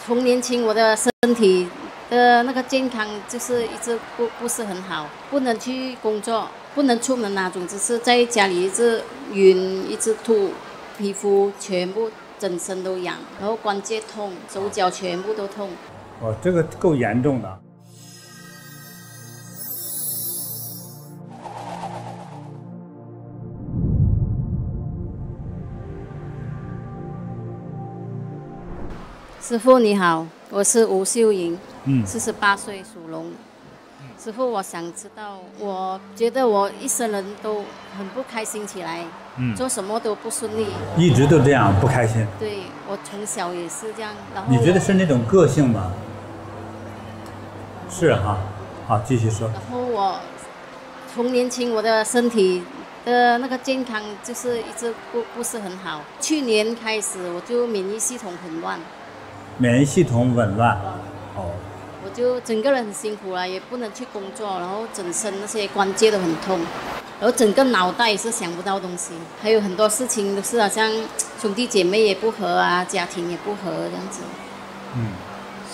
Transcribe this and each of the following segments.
从年轻我的身体的那个健康就是一直不是很好，不能去工作，不能出门那种，只是在家里一直晕，一直吐，皮肤全部整身都痒，然后关节痛，手脚全部都痛。哦，这个够严重的。师傅你好，我是吴秀莹，48岁，属龙。师傅，我想知道，我觉得我一生人都很不开心起来，做什么都不顺利，一直都这样不开心。对，我从小也是这样。然后你觉得是那种个性吗？是哈，好，继续说。然后我从年轻我的身体的那个健康就是一直不是很好，去年开始我就免疫系统很乱。免疫系统紊乱，哦，我就整个人很辛苦了，也不能去工作，然后整身那些关节都很痛，然后整个脑袋也是想不到东西，还有很多事情都是好像兄弟姐妹也不和啊，家庭也不和这样子，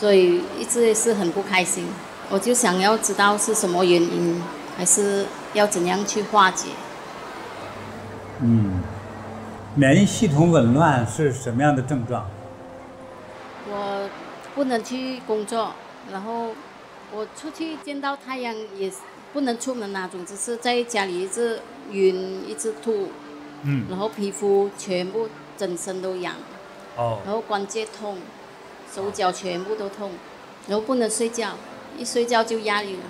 所以一直也是很不开心。我就想要知道是什么原因，还是要怎样去化解。免疫系统紊乱是什么样的症状？我不能去工作，然后我出去见到太阳也不能出门那种，只是在家里一直晕，一直吐，然后皮肤全部整身都痒，然后关节痛，手脚全部都痛，然后不能睡觉，一睡觉就压力了。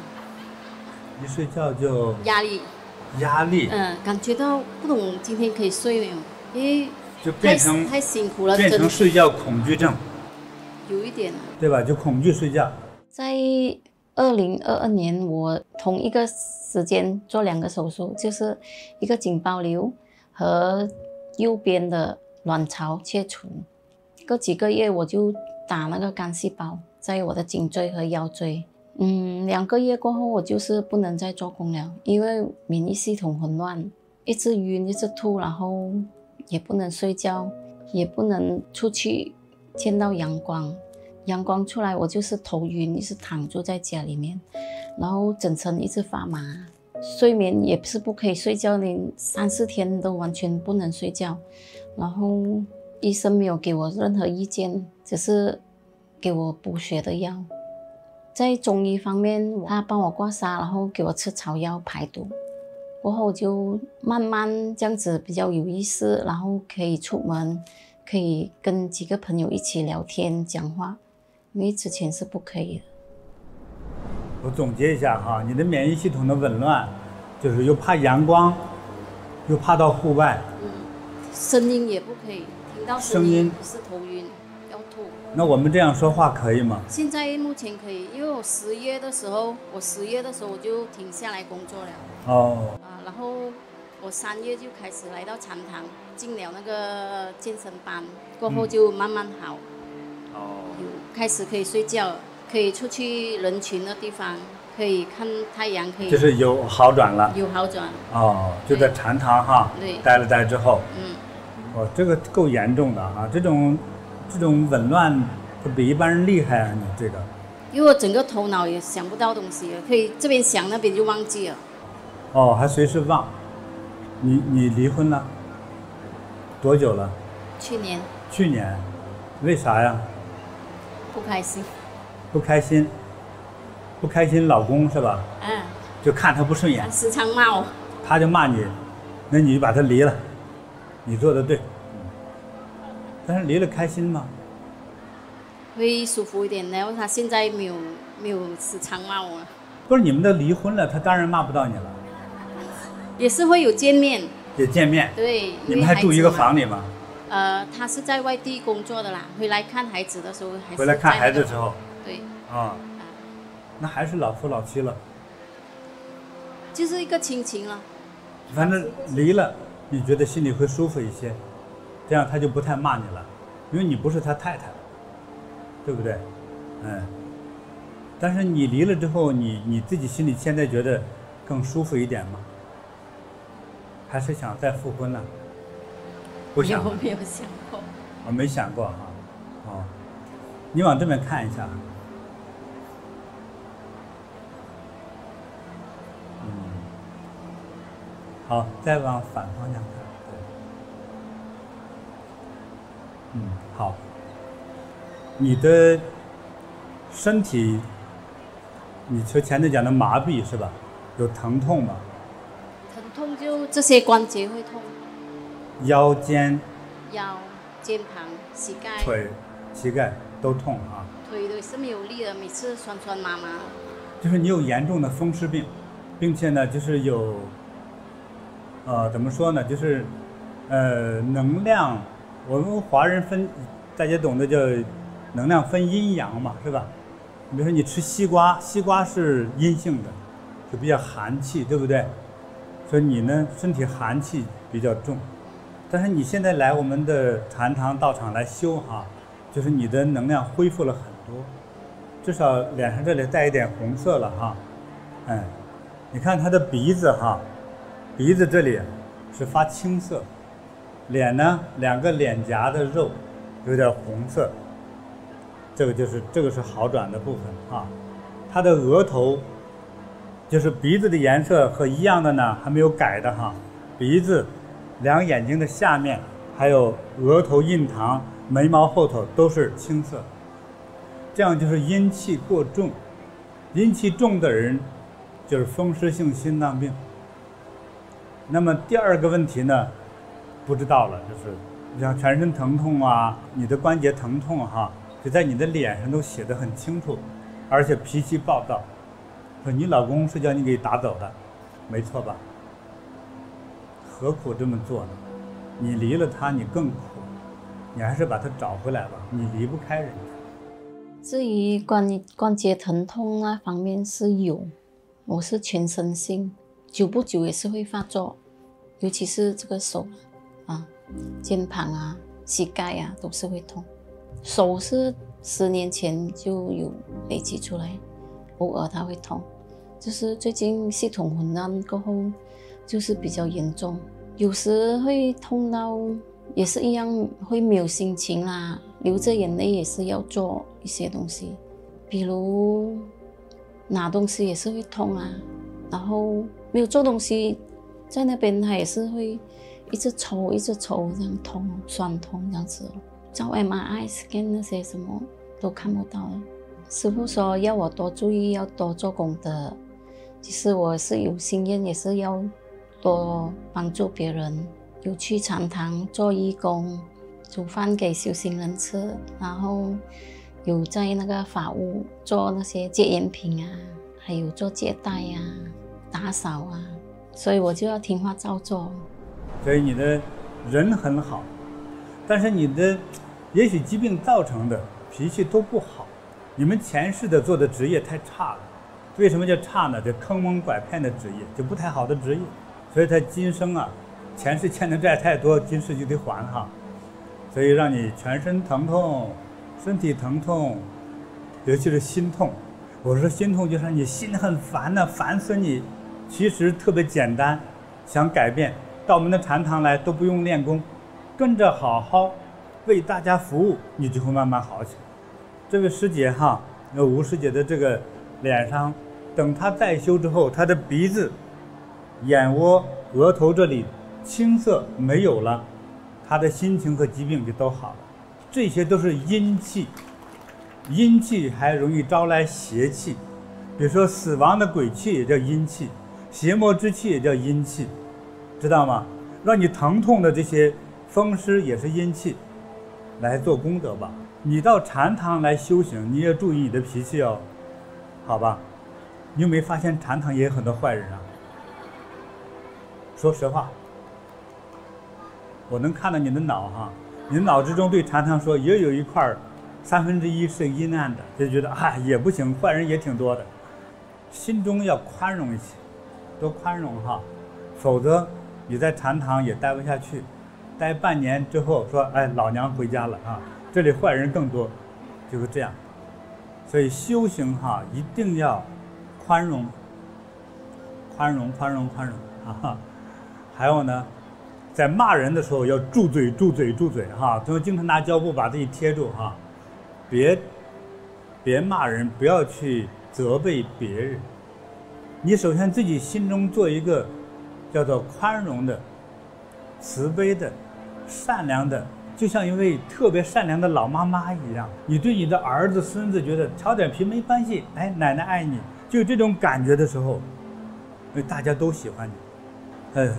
一睡觉就压力。压力。感觉到不懂今天可以睡没有，因为就变成太辛苦了，变成睡觉恐惧症。有一点，对吧？就恐惧睡觉。在2022年，我同一个时间做2个手术，就是一个颈包瘤和右边的卵巢切除。过几个月我就打那个干细胞，在我的颈椎和腰椎。2个月过后，我就是不能再做工了，因为免疫系统混乱，一直晕，一直吐，然后也不能睡觉，也不能出去见到阳光，阳光出来我就是头晕，一直躺住在家里面，然后整身一直发麻，睡眠也是不可以睡觉，连3、4天都完全不能睡觉。然后医生没有给我任何意见，只是给我补血的药。在中医方面，他帮我刮痧，然后给我吃草药排毒。过后就慢慢这样子比较有意识，然后可以出门，可以跟几个朋友一起聊天讲话，因为之前是不可以的。我总结一下哈，你的免疫系统的紊乱，就是又怕阳光，又怕到户外，声音也不可以，听到声音是头晕要吐。那我们这样说话可以吗？现在目前可以，因为我10月的时候我就停下来工作了。然后我3月就开始来到禅堂，进了那个健身班，过后就慢慢好。开始可以睡觉，可以出去人群的地方，可以看太阳，可以就是有好转了。有好转。就在禅堂哈，对，待了待之后，这个够严重的啊，这种紊乱比一般人厉害啊，你这个。因为我整个头脑也想不到东西了，可以这边想那边就忘记了。还随时忘。你离婚了多久了？去年。去年，为啥呀？不开心。不开心。不开心，老公是吧？就看他不顺眼。时常骂我。他就骂你，那你就把他离了。你做的对。但是离了开心吗？会舒服一点，然后他现在没有时常骂我。不是你们都离婚了，他当然骂不到你了。也是会有见面。也见面。对。你们还住一个房里吗？他是在外地工作的啦，回来看孩子的时候还是。回来看孩子的时候。对。那还是老夫老妻了。就是一个亲情了。反正离了，你觉得心里会舒服一些，这样他就不太骂你了，因为你不是他太太了，对不对？但是你离了之后，你自己心里现在觉得更舒服一点吗？还是想再复婚呢？不想。没有想过。没想过哈。你往这边看一下。好，再往反方向看。对。好。你的身体，你说前头讲的麻痹是吧？有疼痛吗？疼痛就这些关节会痛，腰间、腰、肩膀、膝盖、腿、膝盖都痛啊。腿的是没有力的，每次酸酸麻麻。就是你有严重的风湿病，并且呢，就是有，怎么说呢？就是，能量，我们华人分，大家懂得叫能量分阴阳嘛，是吧？你比如说你吃西瓜，西瓜是阴性的，就比较寒气，对不对？所以你呢，身体寒气比较重。但是你现在来我们的禅堂道场来修哈，就是你的能量恢复了很多，至少脸上这里带一点红色了哈。你看他的鼻子哈，鼻子这里是发青色，脸呢2个脸颊的肉有点红色，这个是好转的部分啊。他的额头就是鼻子的颜色和一样的呢，还没有改的哈。鼻子、2眼睛的下面，还有额头印堂、眉毛后头都是青色，这样就是阴气过重。阴气重的人就是风湿性心脏病。那么第二个问题呢，不知道了，就是像全身疼痛啊，你的关节疼痛哈，就在你的脸上都写得很清楚，而且脾气暴躁。说你老公是叫你给打走的，没错吧？何苦这么做呢？你离了他，你更苦，你还是把他找回来吧，你离不开人家。至于关节疼痛那方面是有，我是全身性，久不久也是会发作，尤其是这个手啊、肩膀啊、膝盖啊都是会痛。手是10年前就有累积出来，偶尔它会痛，就是最近系统混乱过后，就是比较严重，有时会痛到也是一样会没有心情啦，流着眼泪也是要做一些东西，比如拿东西也是会痛啊，然后没有做东西，在那边它也是会一直抽一直抽，这样痛酸痛这样子。照 MRI scan 那些什么都看不到了。师父说要我多注意，要多做功德。其实我是有心愿，也是要多帮助别人，有去禅堂做义工，煮饭给修行人吃，然后有在那个法屋做那些戒烟品啊，还有做接待啊、打扫啊，所以我就要听话照做。所以你的人很好，但是你的也许疾病造成的脾气都不好，你们前世的做的职业太差了。为什么叫差呢？就坑蒙拐骗的职业，就不太好的职业，所以他今生啊，前世欠的债太多，今世就得还哈。所以让你全身疼痛，身体疼痛，尤其是心痛。我说心痛就是你心很烦呢，烦死你。其实特别简单，想改变，到我们的禅堂来都不用练功，跟着好好为大家服务，你就会慢慢好起来。这位师姐哈，那吴师姐的这个脸上，等她再修之后，她的鼻子、眼窝、额头这里青色没有了，她的心情和疾病就都好了。这些都是阴气，阴气还容易招来邪气，比如说死亡的鬼气也叫阴气，邪魔之气也叫阴气，知道吗？让你疼痛的这些风湿也是阴气。来做功德吧，你到禅堂来修行，你也注意你的脾气哦，好吧？你有没有发现禅堂也有很多坏人啊？说实话，我能看到你的脑哈，你的脑之中对禅堂说也有一块1/3是阴暗的，就觉得也不行，坏人也挺多的。心中要宽容一些，多宽容哈，否则你在禅堂也待不下去。待半年之后说，老娘回家了啊！这里坏人更多，就是这样。所以修行哈，一定要宽容，宽容啊！还有呢，在骂人的时候要住嘴哈，就经常拿胶布把自己贴住哈，别别骂人，不要去责备别人。你首先自己心中做一个叫做宽容的、慈悲的、善良的，就像一位特别善良的老妈妈一样。你对你的儿子、孙子觉得调点皮没关系，哎，奶奶爱你，就有这种感觉的时候，大家都喜欢你。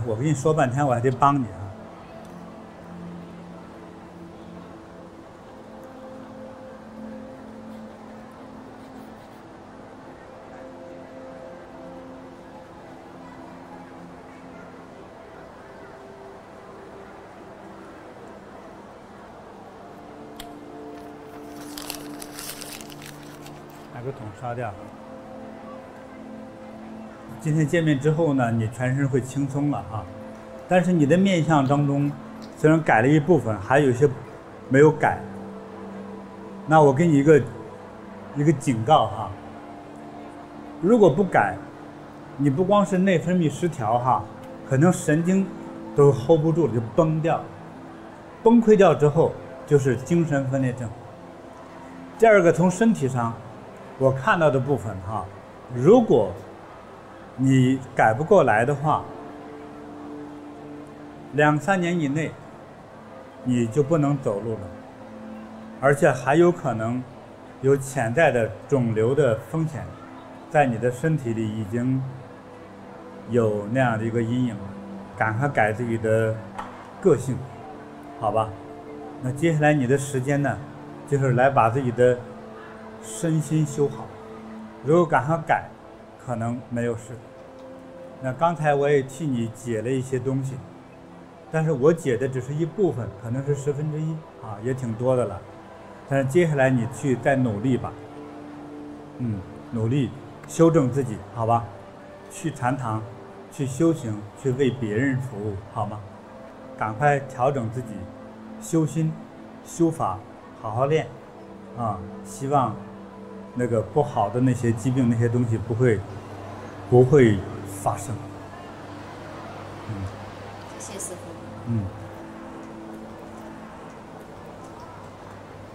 我跟你说半天，我还得帮你啊。把个桶烧掉。今天见面之后呢，你全身会轻松了啊。但是你的面相当中，虽然改了一部分，还有一些没有改。那我给你一个警告哈，如果不改，你不光是内分泌失调哈，可能神经都 hold 不住了，就崩掉。崩溃掉之后就是精神分裂症。第二个，从身体上我看到的部分哈，如果你改不过来的话，2、3年以内你就不能走路了，而且还有可能有潜在的肿瘤的风险，在你的身体里已经有那样的一个阴影了。赶快改自己的个性，好吧？那接下来你的时间呢，就是来把自己的身心修好。如果赶快改，可能没有事。那刚才我也替你解了一些东西，但是我解的只是一部分，可能是1/10啊，也挺多的了。但是接下来你去再努力吧，努力修正自己，好吧？去禅堂，去修行，去为别人服务，好吗？赶快调整自己，修心、修法，好好练啊！希望那个不好的那些疾病、那些东西不会发生。谢谢师父。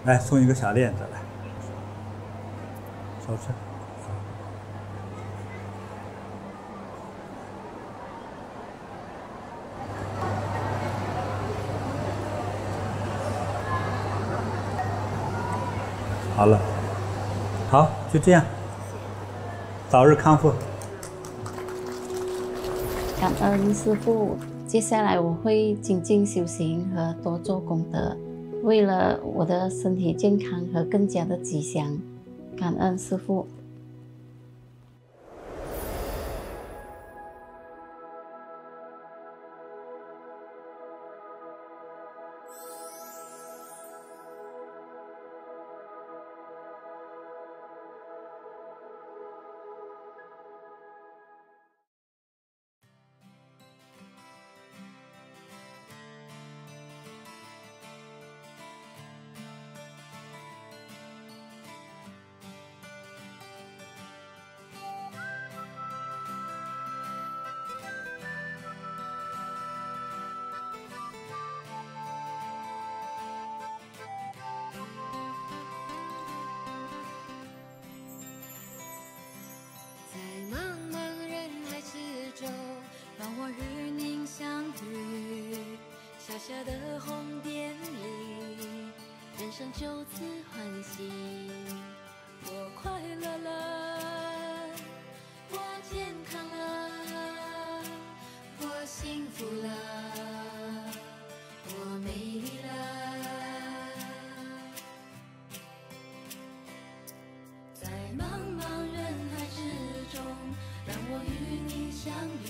来送一个小链子来，手吃。好了，好，就这样，早日康复。感恩师父，接下来我会精进修行和多做功德，为了我的身体健康和更加的吉祥。感恩师父。小的红点里，人生就此欢喜。我快乐了，我健康了，我幸福了，我美丽了。在茫茫人海之中，让我与你相遇。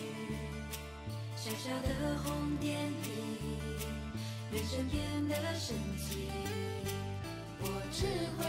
小小的红点里，人生变得神奇。我只会